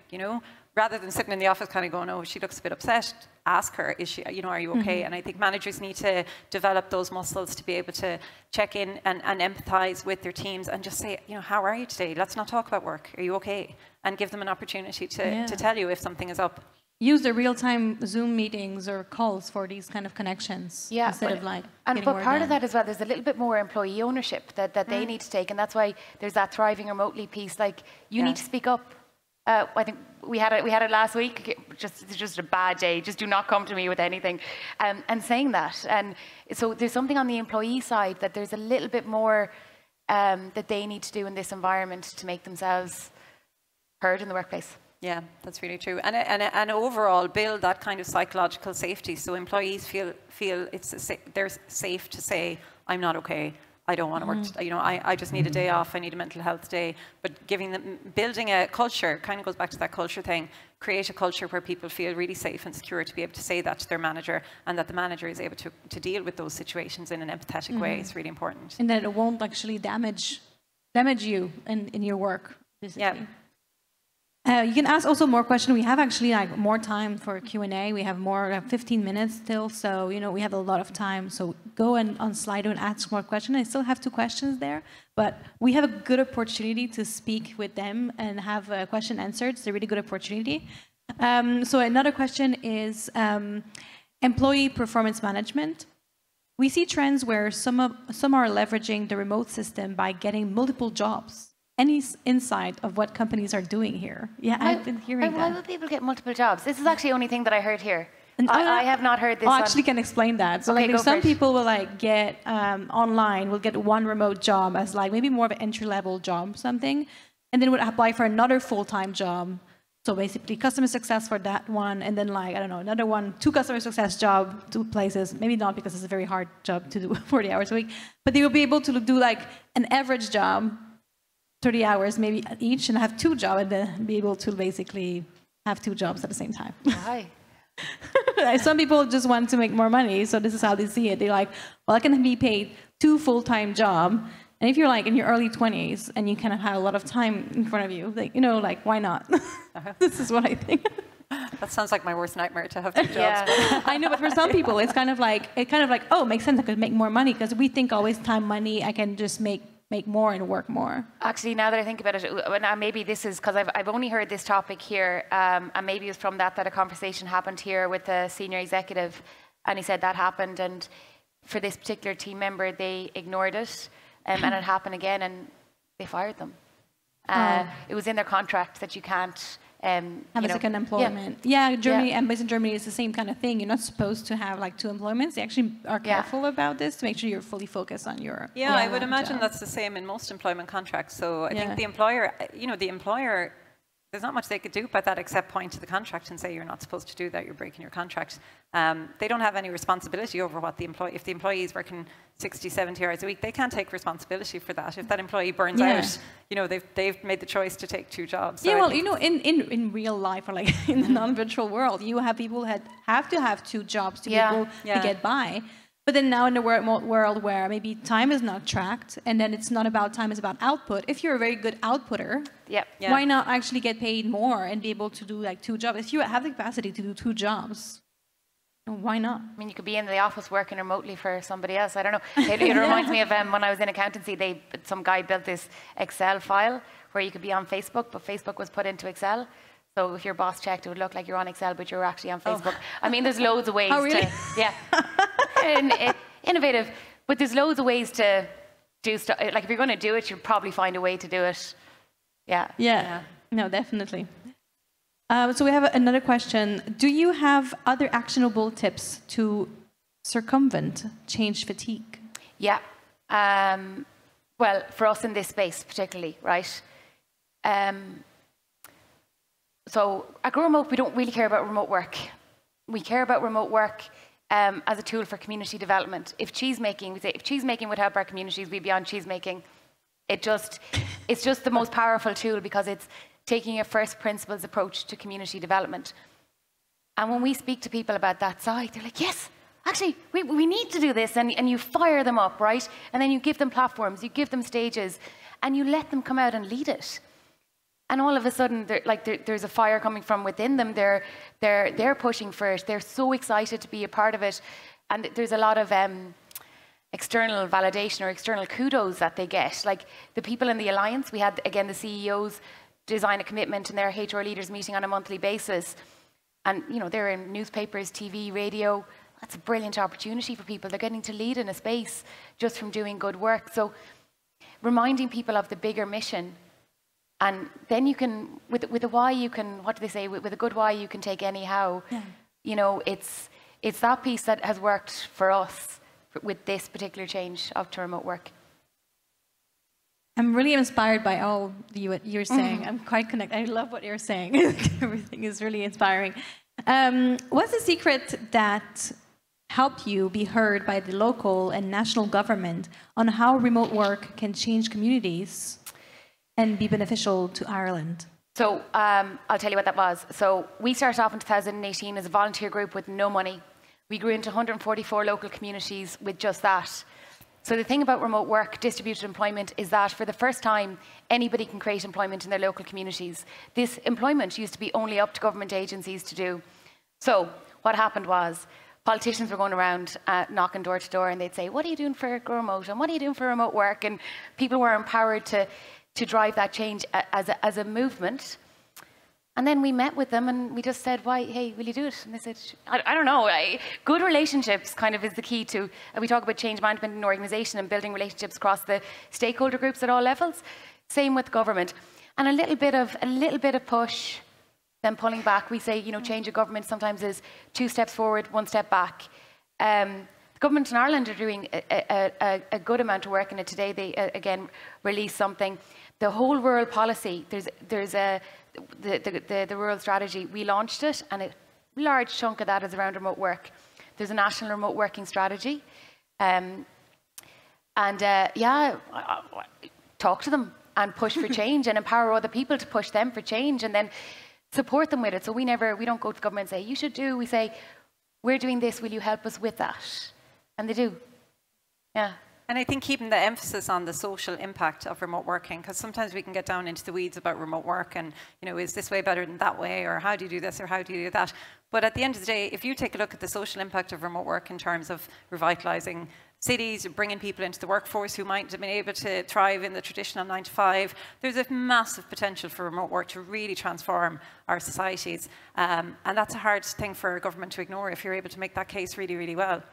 Rather than sitting in the office kind of going, oh, she looks a bit upset, ask her, is she, are you okay? And I think managers need to develop those muscles to be able to check in and empathize with their teams and just say, how are you today? Let's not talk about work. Are you okay? And give them an opportunity to tell you if something is up. Use the real-time Zoom meetings or calls for these kind of connections instead of like. But part of that as well, there's a little bit more employee ownership that they need to take, and that's why there's that thriving remotely piece. Like you need to speak up. I think we had it last week. It's just a bad day. Just do not come to me with anything. And saying that, and so there's something on the employee side that there's a little bit more that they need to do in this environment to make themselves heard in the workplace. Yeah, that's really true. And overall, build that kind of psychological safety, so employees feel they're safe to say, I'm not okay. I don't want to work, I just need a day off, I need a mental health day. But building a culture, kind of goes back to that culture thing, create a culture where people feel really safe and secure to be able to say that to their manager, and that the manager is able to deal with those situations in an empathetic way. It's really important. And that it won't actually damage you in your work, basically. Yeah. You can ask also more questions. We have actually more time for Q&A. We have 15 minutes still, so we have a lot of time. So go on Slido and ask more questions. I still have 2 questions there, but we have a good opportunity to speak with them and have a question answered. It's a really good opportunity. So another question is employee performance management. We see trends where some are leveraging the remote system by getting multiple jobs. Any insight of what companies are doing here? Yeah, I've been hearing that. Why would people get multiple jobs? This is actually the only thing that I heard here. And I have not heard this. I actually can explain that. So some people will get online, will get one remote job as maybe more of an entry-level job, something, and then would apply for another full-time job. So basically customer success for that one, and then I don't know, another one, 2 customer success job, 2 places, maybe not because it's a very hard job to do 40 hours a week, but they will be able to do an average job, 30 hours maybe each, and have 2 jobs, and then be able to basically have 2 jobs at the same time. Why? Some people just want to make more money, so this is how they see it. They're like, well, I can be paid 2 full-time jobs, and if you're in your early 20s and you kind of have a lot of time in front of you, why not? This is what I think. That sounds like my worst nightmare, to have 2 jobs. Yeah. I know, but for some people, it's kind of like, oh, it makes sense. I could make more money, because we think always time, money. I can just make more and work more. Actually, now that I think about it, now maybe this is because I've only heard this topic here, and maybe it was from that a conversation happened here with a senior executive, and he said that happened, and for this particular team member, they ignored it, and it happened again, and they fired them. It was in their contract that you can't have a second employment. Yeah, Germany, embassy in Germany is the same kind of thing. You're not supposed to have like 2 employments. They actually are careful about this to make sure you're fully focused on your I would imagine that's the same in most employment contracts. So I think the employer, there's not much they could do about that except point to the contract and say you're not supposed to do that, you're breaking your contract. They don't have any responsibility over what if the employee is working 60, 70 hours a week, they can't take responsibility for that. If that employee burns out, they've made the choice to take 2 jobs. So well, in real life, or like in the non-virtual world, you have people that have to have 2 jobs to be able to get by. But then now in the remote world where maybe time is not tracked, and then it's not about time, it's about output. If you're a very good outputter, why not actually get paid more and be able to do like 2 jobs? If you have the capacity to do 2 jobs, why not? I mean, you could be in the office working remotely for somebody else. I don't know. It reminds me of when I was in accountancy, some guy built this Excel file where you could be on Facebook, but Facebook was put into Excel. So if your boss checked, it would look like you're on Excel, but you're actually on Facebook. I mean, there's loads of ways innovative, but there's loads of ways to do stuff. Like if you're going to do it, you'll probably find a way to do it. No, definitely. So we have another question. Do you have other actionable tips to circumvent change fatigue? Yeah. Well, for us in this space particularly, right? So at growremote, we don't really care about remote work. We care about remote work as a tool for community development. If cheesemaking, we say, if cheesemaking would help our communities, we'd be on cheesemaking. It's just the most powerful tool because it's taking a first principles approach to community development. And when we speak to people about that side, they're like, yes, actually, we need to do this. And you fire them up, right? And then you give them platforms, you give them stages, and you let them come out and lead it. And all of a sudden, there's a fire coming from within them. They're pushing for it. They're so excited to be a part of it. And there's a lot of external validation or external kudos that they get. Like the people in the Alliance, we had, again, the CEOs design a commitment in their HR leaders meeting on a monthly basis. And, they're in newspapers, TV, radio. That's a brilliant opportunity for people. They're getting to lead in a space just from doing good work. So reminding people of the bigger mission. And then you can, with a why, you can, what do they say? With a good why, you can take any how. Yeah. It's that piece that has worked for us with this particular change to remote work. I'm really inspired by all what you're saying. I'm quite connected. I love what you're saying. Everything is really inspiring. What's the secret that helped you be heard by the local and national government on how remote work can change communities and be beneficial to Ireland? So I'll tell you what that was. So we started off in 2018 as a volunteer group with no money. We grew into 144 local communities with just that. So the thing about remote work, distributed employment, is that for the first time, anybody can create employment in their local communities. This employment used to be only up to government agencies to do. So what happened was politicians were going around knocking door to door, and they'd say, what are you doing for growremote? And what are you doing for remote work? And people were empowered to drive that change as a movement. And then we met with them and we just said, why, hey, will you do it? And they said, I don't know. Good relationships kind of is the key to, we talk about change management in an organisation and building relationships across the stakeholder groups at all levels. Same with government. And a little bit of push, then pulling back. We say, change of government sometimes is 2 steps forward, 1 step back. The government in Ireland are doing a good amount of work in it today. They, again, released something. The whole rural policy, there's the rural strategy. We launched it, and a large chunk of that is around remote work. There's a national remote working strategy. Talk to them and push for change and empower other people to push them for change and then support them with it. So we don't go to government and say, you should do. We say, we're doing this, will you help us with that? And they do. Yeah. And I think keeping the emphasis on the social impact of remote working, because sometimes we can get down into the weeds about remote work and, you know, is this way better than that way, or how do you do this, or how do you do that? But at the end of the day, if you take a look at the social impact of remote work in terms of revitalizing cities, bringing people into the workforce who might have been able to thrive in the traditional 9 to 5, there's a massive potential for remote work to really transform our societies. And that's a hard thing for a government to ignore if you're able to make that case really, really well.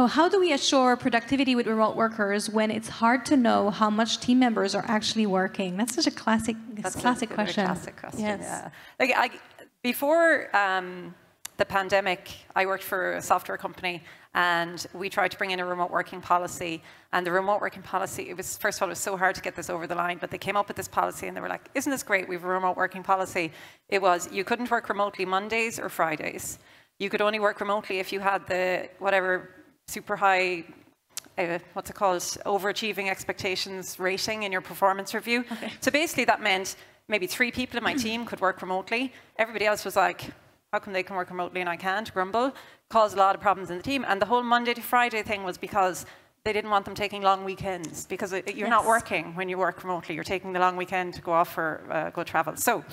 Oh, how do we assure productivity with remote workers when it's hard to know how much team members are actually working? That's such a classic question. Classic question, yes. yeah. Like before the pandemic, I worked for a software company, and we tried to bring in a remote working policy. And the remote working policy, it was, first of all, it was so hard to get this over the line, but they came up with this policy and they were like, isn't this great? We have a remote working policy. It was, you couldn't work remotely Mondays or Fridays. You could only work remotely if you had the, whatever, super high, what's it called, overachieving expectations rating in your performance review. Okay. So basically that meant maybe 3 people in my team could work remotely. Everybody else was like, how come they can work remotely and I can't? Grumble. Caused a lot of problems in the team. And the whole Monday to Friday thing was because they didn't want them taking long weekends, because you're not working when you work remotely. You're taking the long weekend to go off for go travel. So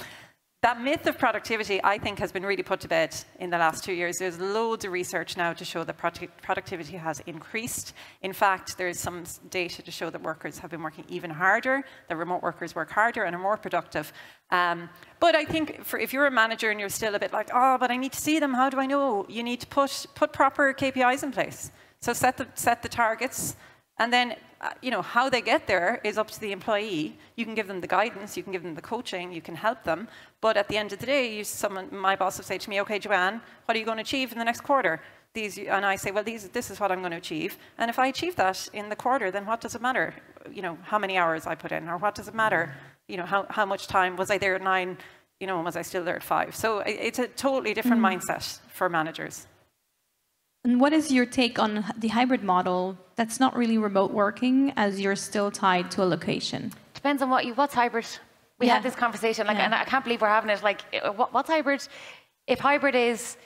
that myth of productivity, I think, has been really put to bed in the last 2 years. There's loads of research now to show that productivity has increased. In fact, there's some data to show that workers have been working even harder, that remote workers work harder and are more productive. But I think if you're a manager and you're still a bit like, oh, but I need to see them, how do I know? You need to put proper KPIs in place. So set the targets, and then you know, how they get there is up to the employee. You can give them the guidance, you can give them the coaching, you can help them. But at the end of the day, my boss will say to me, okay, Joanne, what are you going to achieve in the next quarter? And I say, well, this is what I'm going to achieve. And if I achieve that in the quarter, then what does it matter? You know, how many hours I put in, or what does it matter? You know, how much time, was I there at 9, you know, was I still there at 5? So it's a totally different mindset for managers. And what is your take on the hybrid model that's not really remote working, as you're still tied to a location? Depends on what's hybrid. We had this conversation, like, and I can't believe we're having it. Like, what's hybrid? If hybrid is,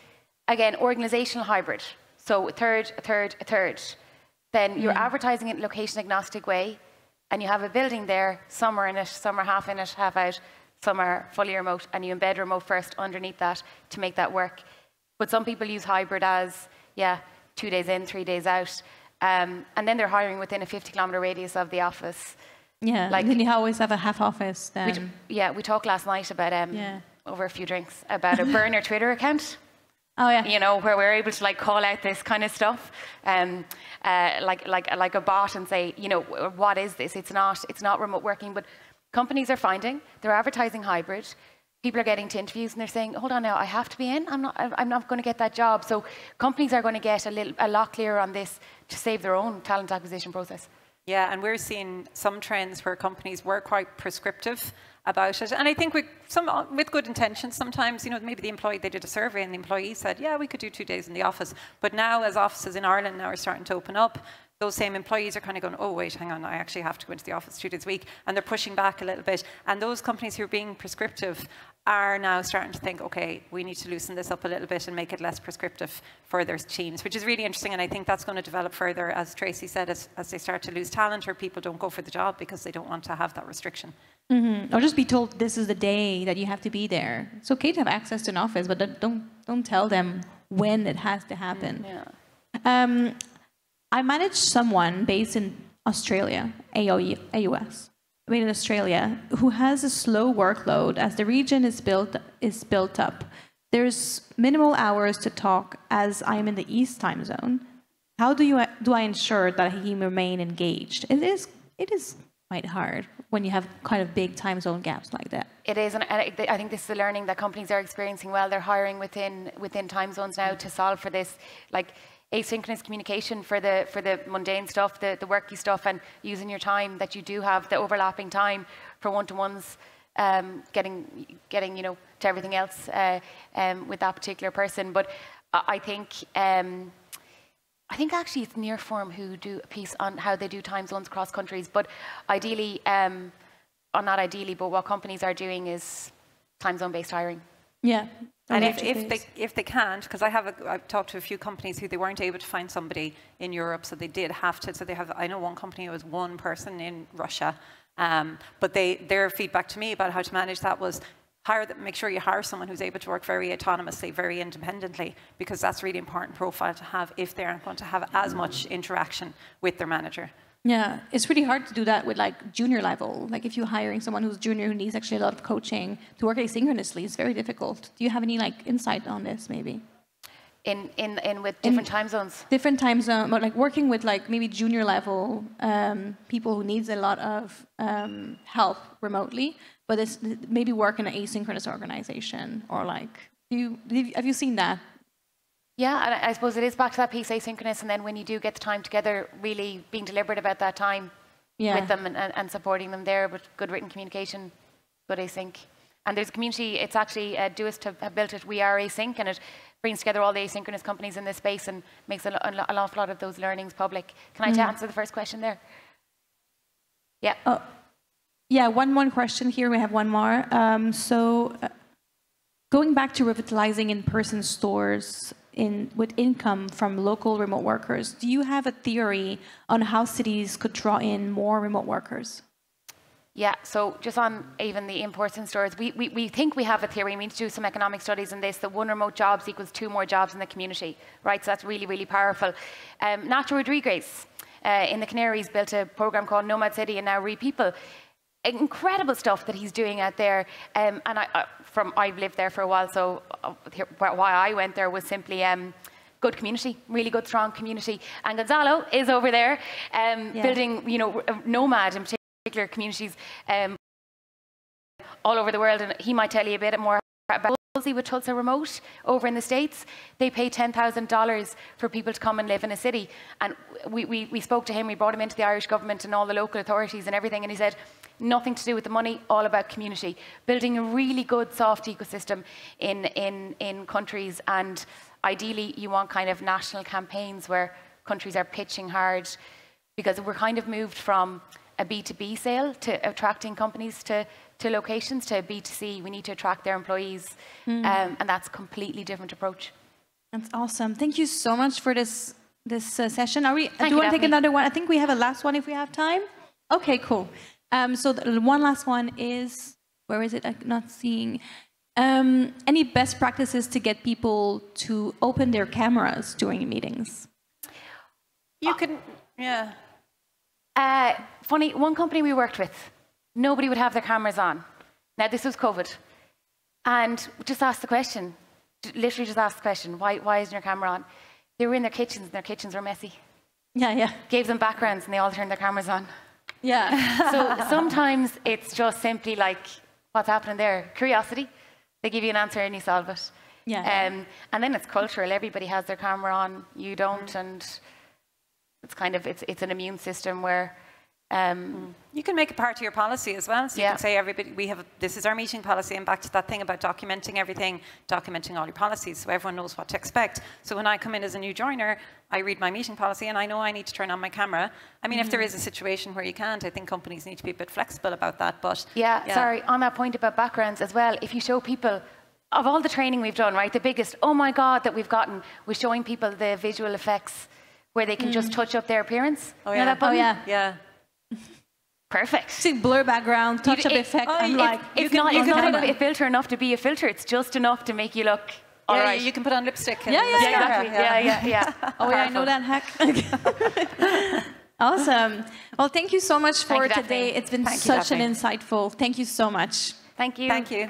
again, organizational hybrid, so a third, then you're advertising it in location agnostic way, and you have a building there, some are in it, some are half in it, half out, some are fully remote, and you embed remote first underneath that to make that work. But some people use hybrid as, 2 days in, 3 days out. And then they're hiring within a 50-kilometer radius of the office. Yeah, like, then you always have a half office. We talked last night about, over a few drinks, about a burner Twitter account. Oh, yeah. You know, where we're able to like call out this kind of stuff, like a bot, and say, you know, what is this? It's not remote working, but companies are finding, they're advertising hybrid. People are getting to interviews and they're saying, hold on now, I have to be in? I'm not going to get that job. So companies are going to get a lot clearer on this to save their own talent acquisition process. Yeah, and we're seeing some trends where companies were quite prescriptive about it. And I think with good intentions, sometimes, you know, maybe they did a survey and the employees said, yeah, we could do 2 days in the office. But now, as offices in Ireland now are starting to open up, those same employees are kind of going, oh, wait, hang on, I actually have to go into the office 2 days a week. And they're pushing back a little bit. And those companies who are being prescriptive are now starting to think, okay, we need to loosen this up a little bit and make it less prescriptive for their teams, which is really interesting. And I think that's going to develop further, as Tracy said, as they start to lose talent, or people don't go for the job because they don't want to have that restriction. Or just be told this is the day that you have to be there. It's okay to have access to an office, but don't tell them when it has to happen. I manage someone based in Australia, AUS, in Australia, who has a slow workload as the region is built up. There's minimal hours to talk as I'm in the East time zone. How do I ensure that he remain engaged? It is quite hard when you have kind of big time zone gaps like that. It is, and I think this is a learning that companies are experiencing. Well, they're hiring within time zones now to solve for this, like asynchronous communication for the mundane stuff, the worky stuff, and using your time that you do have, the overlapping time for one-to-ones, getting you know, to everything else with that particular person. But I think actually it's Nearform who do a piece on how they do time zones across countries. But ideally, or not ideally, but what companies are doing is time zone based hiring. Yeah. And if they can't, because I've talked to a few companies who they weren't able to find somebody in Europe, so they did have to. So they have. I know one company who was one person in Russia, but their feedback to me about how to manage that was make sure you hire someone who's able to work very autonomously, very independently, because that's a really important profile to have if they aren't going to have as much interaction with their manager. Yeah, it's really hard to do that with like junior level. Like if you're hiring someone who's junior who needs actually a lot of coaching to work asynchronously, it's very difficult. Do you have any like insight on this maybe? With different time zones? Different time zone, but like working with like maybe junior level people who needs a lot of help remotely, but it's maybe work in an asynchronous organization or like, have you seen that? Yeah, and I suppose it is back to that piece, asynchronous, and then when you do get the time together, really being deliberate about that time with them and supporting them there with good written communication, good async. And there's a community, it's actually, Doist have built it, We Are Async, and it brings together all the asynchronous companies in this space and makes an awful lot of those learnings public. Can I answer the first question there? Yeah. Oh, yeah, one more question here, we have one more. Going back to revitalizing in-person stores, with income from local remote workers, do you have a theory on how cities could draw in more remote workers? Yeah, so just on even the in-person stores, we think we have a theory. We need to do some economic studies on this, that 1 remote jobs equals 2 more jobs in the community, right? So that's really, really powerful. Nacho Rodriguez in the Canaries built a program called Nomad City and Now Re-People. Incredible stuff that he's doing out there, and I've lived there for a while, so why I went there was simply good community, really good, strong community. And Gonzalo is over there building, Nomad in particular communities all over the world, and he might tell you a bit more about with Tulsa Remote over in the States. They pay $10,000 for people to come and live in a city, and we spoke to him, we brought him into the Irish government and all the local authorities and everything, and he said nothing to do with the money, all about community, building a really good soft ecosystem in countries, and ideally you want kind of national campaigns where countries are pitching hard, because we're kind of moved from a B2B sale to attracting companies to locations, to B2C. We need to attract their employees, and that's a completely different approach. That's awesome. Thank you so much for this session. Do you want to take another one? I think we have a last one if we have time. Okay, cool. So the one last one is, where is it? I'm not seeing. Any best practices to get people to open their cameras during meetings? You can, yeah. Funny, one company we worked with, nobody would have their cameras on. Now, this was COVID. And just asked the question, literally just asked the question, why isn't your camera on? They were in their kitchens, and their kitchens were messy. Yeah. Gave them backgrounds, and they all turned their cameras on. Yeah. So sometimes it's just simply like, what's happening there? Curiosity. They give you an answer, and you solve it. Yeah. And then it's cultural. Everybody has their camera on, you don't, and it's kind of, it's an immune system where you can make it part of your policy as well. So you can say, everybody, this is our meeting policy, and back to that thing about documenting everything, documenting all your policies, so everyone knows what to expect. So when I come in as a new joiner, I read my meeting policy, and I know I need to turn on my camera. I mean, if there is a situation where you can't, I think companies need to be a bit flexible about that. But sorry, on that point about backgrounds as well, if you show people, of all the training we've done, right, the biggest, oh my God, that we've gotten was showing people the visual effects where they can just touch up their appearance. Oh, you know that button? Yeah. Perfect. See, blur background, touch-up effect. It's not a filter enough to be a filter. It's just enough to make you look all right. You can put on lipstick. And Exactly. Yeah. Oh, yeah, I know that hack. Awesome. Well, thank you so much for today. It's been such an insightful. Thank you so much. Thank you. Thank you.